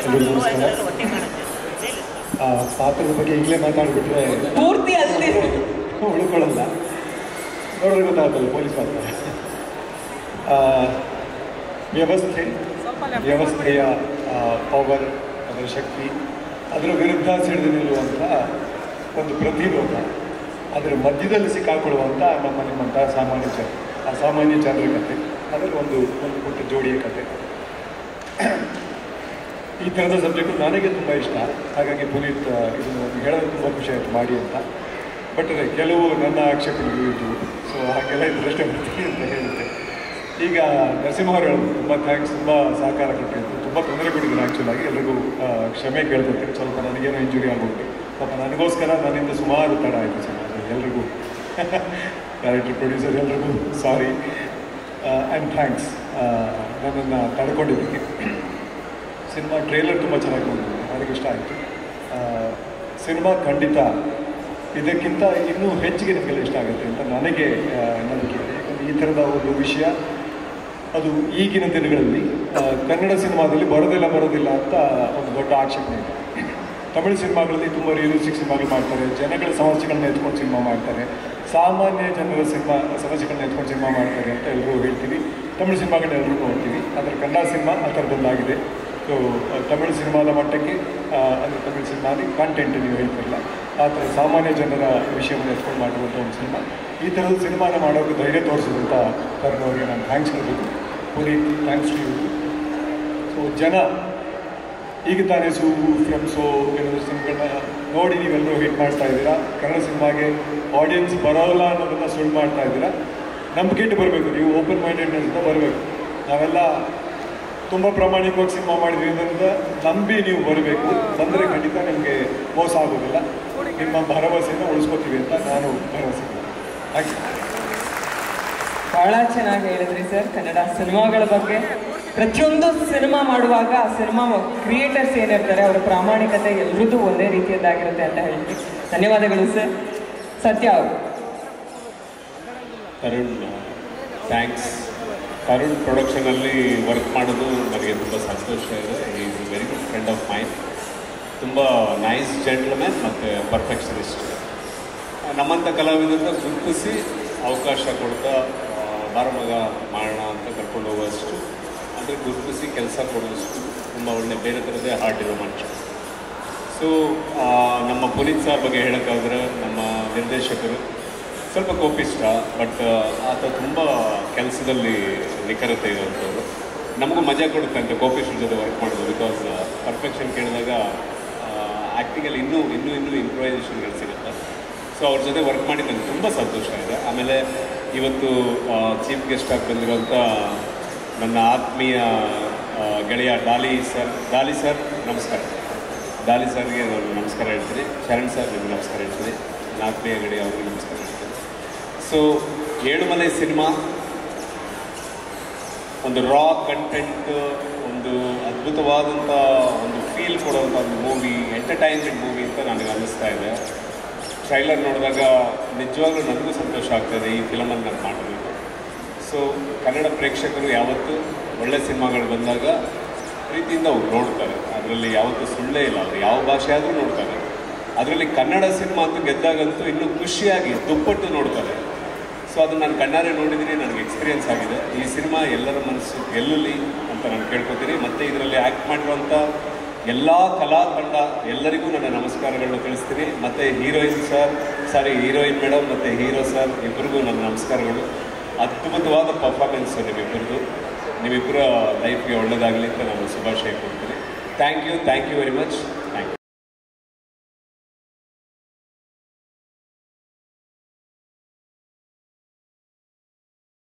ಎಲ್ಲರಿಗೂ ನಮಸ್ಕಾರ. ಪಾತ್ರದ ಬಗ್ಗೆ ಈಗಲೇ ಮಾತಾಡಿಬಿಟ್ರೆ ಪೂರ್ತಿ ಅಷ್ಟೇ ಉಳ್ಕೊಳ್ಳಲ್ಲ. ನೋಡಿದ್ರೆ ಗೊತ್ತಾಗ್ತಲ್ಲ ಪೊಲೀಸ್ ಪಾತ್ರ. ವ್ಯವಸ್ಥೆಯ ಪವರ್, ಅದರ ಶಕ್ತಿ, ಅದರ ವಿರುದ್ಧ ಸಿಡಿದು ನಿಲ್ಲುವಂಥ ಒಂದು ಪ್ರತಿರೋಧ, ಅದರ ಮಧ್ಯದಲ್ಲಿ ಸಿಕ್ಕಾಕೊಳ್ಳುವಂಥ ನಿಮ್ಮಂಥ ಅಸಾಮಾನ್ಯ ಜನರ ಕತೆ. ಅದರಲ್ಲಿ ಒಂದು ಪುಟ್ಟ ಜೋಡಿಯ ಕತೆ. ಈ ಥರದ ಸಬ್ಜೆಕ್ಟು ನನಗೆ ತುಂಬ ಇಷ್ಟ. ಹಾಗಾಗಿ ಪುನೀತ್ ಇದನ್ನು ಹೇಳೋದು ತುಂಬ ಖುಷಿ ಆಯಿತು ಮಾಡಿ ಅಂತ. ಬಟ್ ಅದೇ ಕೆಲವು ನನ್ನ ಆಕ್ಷೇಪಣೆಗಳು ಇದ್ದವು. ಸೊ ಹಾಗೆಲ್ಲ ಇದ್ರಷ್ಟೇ ಬರ್ತೀನಿ ಅಂತ ಹೇಳುತ್ತೆ. ಈಗ ನರಸಿಂಹ ಅವರು ಹೇಳೋದು ತುಂಬ ಥ್ಯಾಂಕ್ಸ್, ತುಂಬ ಸಹಕಾರ ಕೊಟ್ಟಿದ್ದು, ತುಂಬ ತೊಂದರೆ ಕೊಟ್ಟಿದ್ದೀನಿ. ಆ್ಯಕ್ಚುಲಾಗಿ ಎಲ್ರಿಗೂ ಕ್ಷಮೆ ಕೇಳ್ಕೊತೀನಿ. ಸ್ವಲ್ಪ ನನಗೇನೋ ಇಂಜುರಿ ಆಗೋದು ಪಾಪ ನನಗೋಸ್ಕರ ನನ್ನಿಂದ ಸುಮಾರು ತಡ ಆಯಿತು ಸಮಾಜ. ಎಲ್ರಿಗೂ ಡೈರೆಕ್ಟರ್, ಪ್ರೊಡ್ಯೂಸರ್ ಎಲ್ರಿಗೂ ಸಾರಿ ಆ್ಯಂಡ್ ಥ್ಯಾಂಕ್ಸ್ ನನ್ನನ್ನು ತಡ್ಕೊಂಡಿದ್ದಕ್ಕೆ. ಸಿನಿಮಾ ಟ್ರೇಲರ್ ತುಂಬ ಚೆನ್ನಾಗಿ ಬಂದಿದೆ, ನನಗೆ ಇಷ್ಟ ಆಯಿತು. ಸಿನಿಮಾ ಖಂಡಿತ ಇದಕ್ಕಿಂತ ಇನ್ನೂ ಹೆಚ್ಚಿಗೆ ನಿಮಗೆಲ್ಲ ಇಷ್ಟ ಆಗುತ್ತೆ ಅಂತ ನನಗೆ ನಂಬಿಕೆ ಇದೆ. ಯಾಕಂದರೆ ಈ ಥರದ ಒಂದು ವಿಷಯ ಅದು ಈಗಿನ ದಿನಗಳಲ್ಲಿ ಕನ್ನಡ ಸಿನಿಮಾದಲ್ಲಿ ಬರೋದಿಲ್ಲ ಅಂತ ಒಂದು ದೊಡ್ಡ ಆಕ್ಷೇಪಣೆ ಇದೆ. ತಮಿಳು ಸಿನಿಮಾಗಳಲ್ಲಿ ತುಂಬ ರಿಯಲಿಸ್ಟಿಕ್ ಸಿನಿಮಾಗಳು ಮಾಡ್ತಾರೆ, ಜನಗಳ ಸಮಸ್ಯೆಗಳನ್ನ ಎತ್ಕೊಂಡು ಸಿನಿಮಾ ಮಾಡ್ತಾರೆ, ಸಾಮಾನ್ಯ ಜನರ ಸಮಸ್ಯೆಗಳನ್ನ ಎತ್ಕೊಂಡು ಸಿನಿಮಾ ಮಾಡ್ತಾರೆ ಅಂತ ಎಲ್ಲರೂ ಹೇಳ್ತೀವಿ. ತಮಿಳು ಸಿನಿಮಾಗಳನ್ನ ಎಲ್ಲರೂ ನೋಡ್ತೀವಿ. ಆದರೆ ಕನ್ನಡ ಸಿನಿಮಾ ಆ ಥರದ್ದೊಂದಾಗಿದೆ. ಸೊ ತಮಿಳು ಸಿನಿಮಾದ ಮಟ್ಟಕ್ಕೆ ಅಂದರೆ ತಮಿಳು ಸಿನಿಮಾದಿ ಕಾಂಟೆಂಟ್ ನೀವು ಹೇಳ್ತಿರಲ್ಲ, ಆ ಥರ ಸಾಮಾನ್ಯ ಜನರ ವಿಷಯವನ್ನು ಎತ್ಕೊಂಡು ಮಾಡಿರುವಂಥ ಒಂದು ಸಿನಿಮಾ. ಈ ಥರದ ಸಿನಿಮಾನ ಮಾಡೋಕ್ಕೆ ಧೈರ್ಯ ತೋರಿಸಿದಂಥ ತರುಣವ್ರಿಗೆ ನಾನು ಥ್ಯಾಂಕ್ಸ್ ಹೇಳಬೇಕು. Puneeth, thanks to you. So ಜನ ಈಗ ತಾನೇ ಫ್ರೆಂಡ್ಸು ಏನಾದರೂ ಸಿನಿಮಾಗಳನ್ನ ನೋಡಿ ನೀವೆಲ್ಲರೂ ಹಿಟ್ ಮಾಡ್ತಾ ಇದ್ದೀರಾ. ಕನ್ನಡ ಸಿನಿಮಾಗೆ ಆಡಿಯನ್ಸ್ ಬರೋಲ್ಲ ಅನ್ನೋದನ್ನು ಸುಳ್ಳು ಮಾಡ್ತಾ ಇದ್ದೀರಾ. ನಂಬಿಕೆ ಇಟ್ಟು ಬರಬೇಕು, ನೀವು ಓಪನ್ ಮೈಂಡೆಡ್ನೆಸ್ಸಿಂದ ಬರಬೇಕು. ನಾವೆಲ್ಲ ತುಂಬ ಪ್ರಾಮಾಣಿಕವಾಗಿ ಸಿನಿಮಾ ಮಾಡಿದ್ವಿ ಅನ್ನೋದ್ರಿಂದ ನಂಬಿ ನೀವು ಬರಬೇಕು. ಬಂದರೆ ಖಂಡಿತ ನಿಮಗೆ ಮೋಸ ಆಗೋದಿಲ್ಲ. ನಿಮ್ಮ ಭರವಸೆಯನ್ನು ಉಳಿಸ್ಕೋತೀವಿ ಅಂತ ನಾನು ಭರವಸೆ. ಹಾಗೆ ಬಹಳ ಚೆನ್ನಾಗಿ ಹೇಳಿದ್ರಿ ಸರ್. ಕನ್ನಡ ಸಿನಿಮಾಗಳ ಬಗ್ಗೆ ಪ್ರತಿಯೊಂದು ಸಿನಿಮಾ ಮಾಡುವಾಗ ಸಿನಿಮಾ ಕ್ರಿಯೇಟರ್ಸ್ ಏನಿರ್ತಾರೆ ಅವರ ಪ್ರಾಮಾಣಿಕತೆ ಎಲ್ರದ್ದು ಒಂದೇ ರೀತಿಯದ್ದಾಗಿರುತ್ತೆ ಅಂತ ಹೇಳ್ತೀವಿ. ಧನ್ಯವಾದಗಳು ಸರ್. ಸತ್ಯ ಅವರು. ತರುಣ್, ಥ್ಯಾಂಕ್ಸ್. ತರುಣ್ ಪ್ರೊಡಕ್ಷನಲ್ಲಿ ವರ್ಕ್ ಮಾಡೋದು ನನಗೆ ತುಂಬ ಸಂತೋಷ ಇದೆ. Is A very good friend of mind. ತುಂಬ ನೈಸ್ ಜೆಂಟ್ಲ್ಮ್ಯಾನ್ ಮತ್ತು ಪರ್ಫೆಕ್ಷನಿಸ್ಟ್. ನಮ್ಮಂಥ ಕಲಾವಿದರನ್ನ ಗುರುತಿಸಿ ಅವಕಾಶ ಕೊಡ್ತಾ ಬಾರಮಗ ಮಾಡೋಣ ಅಂತ ಕರ್ಕೊಂಡು ಹೋಗುವಷ್ಟು, ಅಂದರೆ ಗುರುತಿಸಿ ಕೆಲಸ ಕೊಡುವಷ್ಟು ತುಂಬ ಒಳ್ಳೆ ಬೇರೆ ಥರದೇ ಹಾರ್ಟ್ ಇರೋ ಮನುಷ್ಯ. ಸೊ ನಮ್ಮ ಪುನೀತ್ ಸರ್ ಬಗ್ಗೆ ಹೇಳೋಕ್ಕಾದ್ರೆ, ನಮ್ಮ ನಿರ್ದೇಶಕರು ಸ್ವಲ್ಪ ಕೋಪಿಷ್ಟ, ಬಟ್ ಆತ ತುಂಬ ಕೆಲಸದಲ್ಲಿ ನಿಖರತೆ ಇರುವಂಥವ್ರು. ನಮಗೂ ಮಜಾ ಕೊಡುತ್ತೆ ಅಂತ ಕೋಪಿಸ್ಟ್ರ ಜೊತೆ ವರ್ಕ್ ಮಾಡೋದು. ಬಿಕಾಸ್ ಪರ್ಫೆಕ್ಷನ್ ಕೇಳಿದಾಗ ಆ್ಯಕ್ಟಿಂಗಲ್ಲಿ ಇನ್ನೂ ಇಂಪ್ರೂವೈಸೇಷನ್ಗಳು ಸಿಗುತ್ತೆ. ಸೊ ಅವ್ರ ಜೊತೆ ವರ್ಕ್ ಮಾಡಿ ನನಗೆ ತುಂಬ ಸಂತೋಷ ಇದೆ. ಆಮೇಲೆ ಇವತ್ತು ಚೀಫ್ ಗೆಸ್ಟ್ ಆಗಿ ಬಂದಿರುವಂಥ ನನ್ನ ಆತ್ಮೀಯ ಗೆಳೆಯ ಡಾಲಿ ಸರ್ ನಮಸ್ಕಾರ. ಡಾಲಿ ಸರ್ಗೆ ನಾನು ನಮಸ್ಕಾರ ಹೇಳ್ತೀನಿ. ಶರಣ್ ಸರ್ ನಿಮ್ಗೆ ನಮಸ್ಕಾರ ಹೇಳ್ತೀನಿ. ನನ್ನ ಆತ್ಮೀಯ ಗೆಳೆಯ ಅವ್ರಿಗೆ ನಮಸ್ಕಾರ ಹೇಳ್ತೀನಿ. ಸೊ ಏಳುಮಲೆ ಸಿನಿಮಾ ಒಂದು ರಾ ಕಂಟೆಂಟ್, ಒಂದು ಅದ್ಭುತವಾದಂಥ ಒಂದು ಫೀಲ್ ಕೊಡುವಂಥ ಒಂದು ಮೂವಿ, ಎಂಟರ್ಟೈನ್ಮೆಂಟ್ ಮೂವಿ ಅಂತ ನನಗೆ ಅನ್ನಿಸ್ತಾ ಇದೆ. ಟ್ರೈಲರ್ ನೋಡಿದಾಗ ನಿಜವಾಗ್ಲೂ ನನಗೂ ಸಂತೋಷ ಆಗ್ತಾಯಿದೆ ಈ ಫಿಲಮನ್ನು ನಾನು ಮಾಡಬೇಕು. ಸೊ ಕನ್ನಡ ಪ್ರೇಕ್ಷಕರು ಯಾವತ್ತೂ ಒಳ್ಳೆ ಸಿನಿಮಾಗಳು ಬಂದಾಗ ಪ್ರೀತಿಯಿಂದ ಅವ್ರು ನೋಡ್ತಾರೆ. ಅದರಲ್ಲಿ ಯಾವತ್ತೂ ಸುಳ್ಳೇ ಇಲ್ಲ. ಅವರು ಯಾವ ಭಾಷೆ ಆದರೂ ನೋಡ್ತಾರೆ. ಅದರಲ್ಲಿ ಕನ್ನಡ ಸಿನಿಮಾ ಅಂತೂ ಗೆದ್ದಾಗಂತೂ ಇನ್ನೂ ಖುಷಿಯಾಗಿ ದುಪ್ಪಟ್ಟು ನೋಡ್ತಾರೆ. ಸೊ ಅದನ್ನು ನಾನು ಕಣ್ಣಾರೆ ನೋಡಿದ್ದೀನಿ, ನನಗೆ ಎಕ್ಸ್ಪೀರಿಯೆನ್ಸ್ ಆಗಿದೆ. ಈ ಸಿನಿಮಾ ಎಲ್ಲರ ಮನಸ್ಸು ಗೆಲ್ಲಲಿ ಅಂತ ನಾನು ಕೇಳ್ಕೊತೀನಿ. ಮತ್ತು ಇದರಲ್ಲಿ ಆ್ಯಕ್ಟ್ ಮಾಡಿರುವಂಥ ಎಲ್ಲ ಕಲಾತಂಡ ಎಲ್ಲರಿಗೂ ನನ್ನ ನಮಸ್ಕಾರಗಳನ್ನ ತಿಳಿಸ್ತೀನಿ. ಮತ್ತು ಹೀರೋಯಿನ್ ಮೇಡಮ್ ಮತ್ತು ಹೀರೋ ಸರ್ ಇಬ್ಬರಿಗೂ ನನ್ನ ನಮಸ್ಕಾರಗಳು. ಅದ್ಭುತವಾದ ಪರ್ಫಾರ್ಮೆನ್ಸ್ ನಿಮ್ಮಿಬ್ಬರದು. ನಿಮ್ಮಿಬ್ಬರ ಲೈಫ್ಗೆ ಒಳ್ಳೆಯದಾಗಲಿ ಅಂತ ನಾನು ಶುಭಾಶಯ ಕೊಡ್ತೀನಿ. Thank you very much.